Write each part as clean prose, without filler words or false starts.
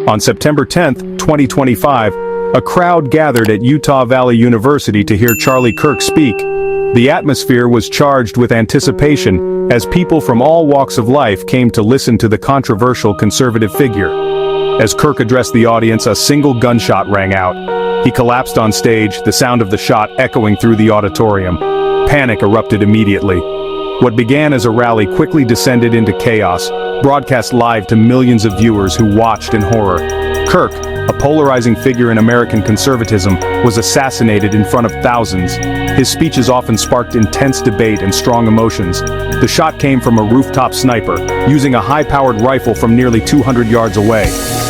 On September 10, 2025, a crowd gathered at Utah Valley University to hear Charlie Kirk speak. The atmosphere was charged with anticipation as people from all walks of life came to listen to the controversial conservative figure. As Kirk addressed the audience, a single gunshot rang out. He collapsed on stage, the sound of the shot echoing through the auditorium. Panic erupted immediately. What began as a rally quickly descended into chaos, broadcast live to millions of viewers who watched in horror. Kirk, a polarizing figure in American conservatism, was assassinated in front of thousands. His speeches often sparked intense debate and strong emotions. The shot came from a rooftop sniper, using a high-powered rifle from nearly 200 yards away.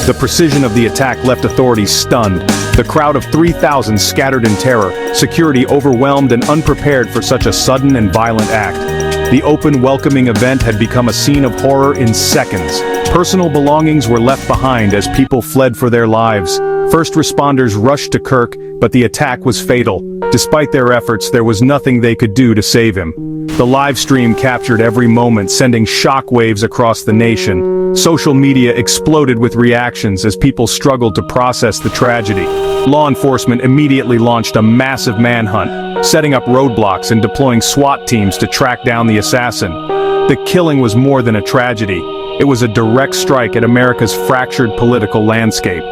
The precision of the attack left authorities stunned. The crowd of 3,000 scattered in terror, security overwhelmed and unprepared for such a sudden and violent act. The open, welcoming event had become a scene of horror in seconds. Personal belongings were left behind as people fled for their lives. First responders rushed to Kirk, but the attack was fatal. Despite their efforts, there was nothing they could do to save him. The live stream captured every moment, sending shockwaves across the nation. Social media exploded with reactions as people struggled to process the tragedy. Law enforcement immediately launched a massive manhunt, setting up roadblocks and deploying SWAT teams to track down the assassin. The killing was more than a tragedy. It was a direct strike at America's fractured political landscape.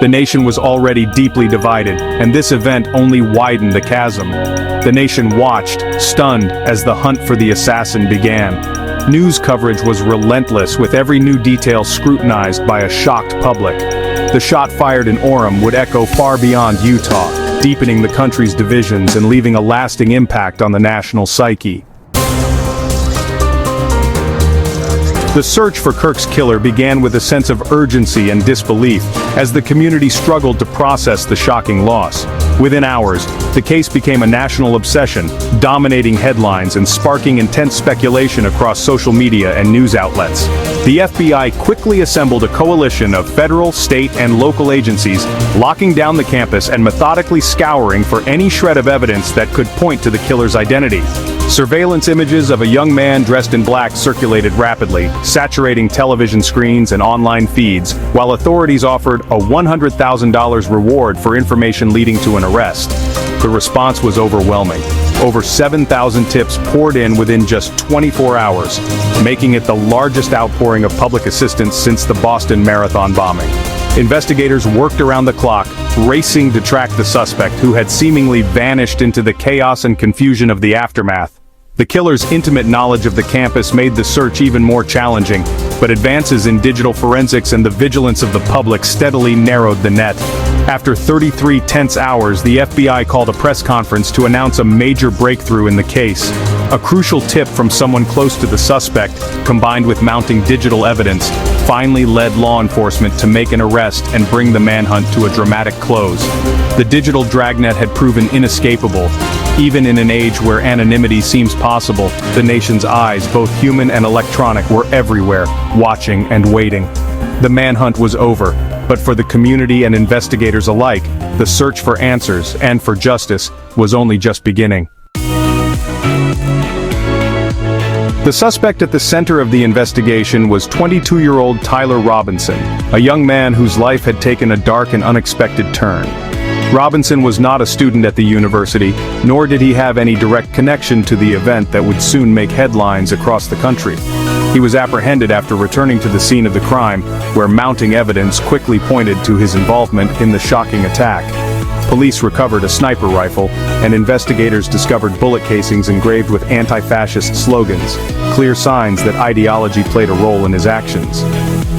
The nation was already deeply divided, and this event only widened the chasm. The nation watched, stunned, as the hunt for the assassin began. News coverage was relentless, with every new detail scrutinized by a shocked public. The shot fired in Orem would echo far beyond Utah, deepening the country's divisions and leaving a lasting impact on the national psyche. The search for Kirk's killer began with a sense of urgency and disbelief, as the community struggled to process the shocking loss. Within hours, the case became a national obsession, dominating headlines and sparking intense speculation across social media and news outlets. The FBI quickly assembled a coalition of federal, state, and local agencies, locking down the campus and methodically scouring for any shred of evidence that could point to the killer's identity. Surveillance images of a young man dressed in black circulated rapidly, saturating television screens and online feeds, while authorities offered a $100,000 reward for information leading to an arrest. The response was overwhelming. Over 7,000 tips poured in within just 24 hours, making it the largest outpouring of public assistance since the Boston Marathon bombing. Investigators worked around the clock, racing to track the suspect who had seemingly vanished into the chaos and confusion of the aftermath. The killer's intimate knowledge of the campus made the search even more challenging, but advances in digital forensics and the vigilance of the public steadily narrowed the net. After 33 tense hours, the FBI called a press conference to announce a major breakthrough in the case. A crucial tip from someone close to the suspect, combined with mounting digital evidence, finally led law enforcement to make an arrest and bring the manhunt to a dramatic close. The digital dragnet had proven inescapable. Even in an age where anonymity seems possible, the nation's eyes, both human and electronic, were everywhere, watching and waiting. The manhunt was over, but for the community and investigators alike, the search for answers and for justice was only just beginning. The suspect at the center of the investigation was 22-year-old Tyler Robinson, a young man whose life had taken a dark and unexpected turn. Robinson was not a student at the university, nor did he have any direct connection to the event that would soon make headlines across the country. He was apprehended after returning to the scene of the crime, where mounting evidence quickly pointed to his involvement in the shocking attack. Police recovered a sniper rifle, and investigators discovered bullet casings engraved with anti-fascist slogans, clear signs that ideology played a role in his actions.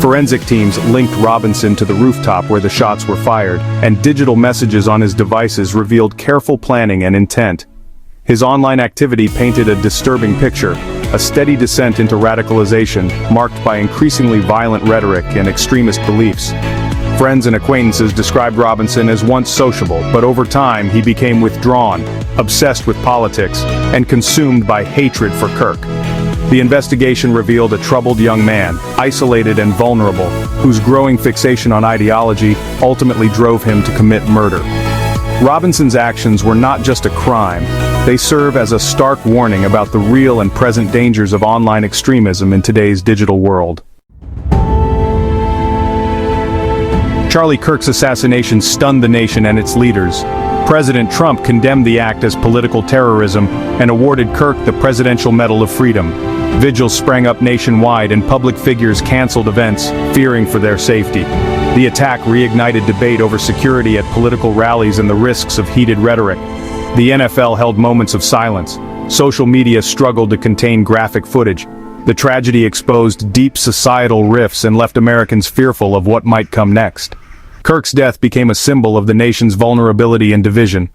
Forensic teams linked Robinson to the rooftop where the shots were fired, and digital messages on his devices revealed careful planning and intent. His online activity painted a disturbing picture, a steady descent into radicalization, marked by increasingly violent rhetoric and extremist beliefs. Friends and acquaintances described Robinson as once sociable, but over time he became withdrawn, obsessed with politics, and consumed by hatred for Kirk. The investigation revealed a troubled young man, isolated and vulnerable, whose growing fixation on ideology ultimately drove him to commit murder. Robinson's actions were not just a crime, they serve as a stark warning about the real and present dangers of online extremism in today's digital world. Charlie Kirk's assassination stunned the nation and its leaders. President Trump condemned the act as political terrorism and awarded Kirk the Presidential Medal of Freedom. Vigils sprang up nationwide and public figures canceled events, fearing for their safety. The attack reignited debate over security at political rallies and the risks of heated rhetoric. The NFL held moments of silence. Social media struggled to contain graphic footage. The tragedy exposed deep societal rifts and left Americans fearful of what might come next. Kirk's death became a symbol of the nation's vulnerability and division.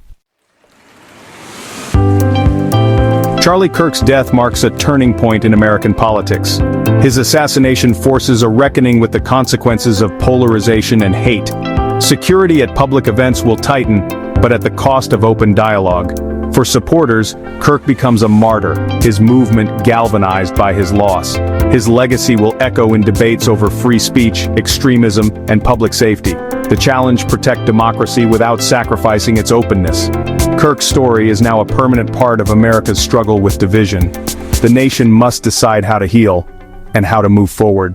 Charlie Kirk's death marks a turning point in American politics. His assassination forces a reckoning with the consequences of polarization and hate. Security at public events will tighten, but at the cost of open dialogue. For supporters, Kirk becomes a martyr, his movement galvanized by his loss. His legacy will echo in debates over free speech, extremism, and public safety. The challenge: protect democracy without sacrificing its openness. Kirk's story is now a permanent part of America's struggle with division. The nation must decide how to heal and how to move forward.